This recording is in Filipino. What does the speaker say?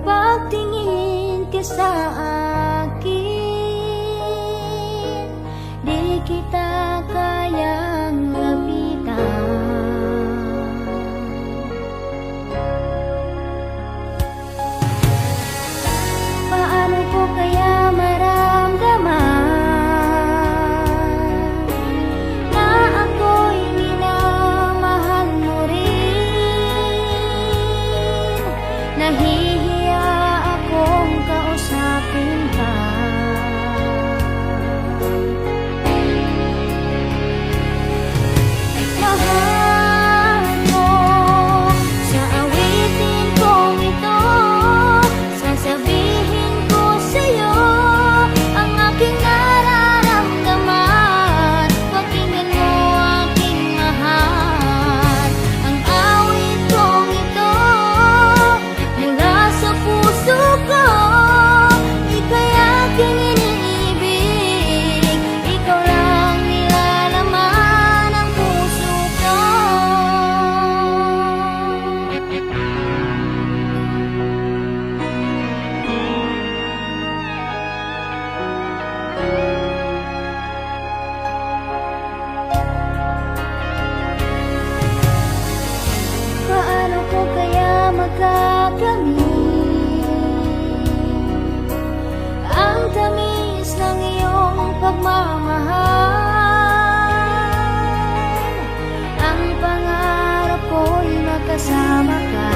pagtingin ka sa akin, di kita kayang lapitan. Paano ko kaya maramdaman na ako'y minamahal mo rin? Nahihiya akong kausapin ka. Mahal mo, sa awitin kong ito, sasabihin ko sa'yo ang aking nararamdaman. Pakinggan mo aking mahal, ang awit kong ito mula sa puso ko. Ika'y aking iniibig, ikaw lang nilalaman ng puso ko. Paano ko kaya magagamit ang tamis ng iyong pagmamahal? Ang pangarap ko'y magkasama ka.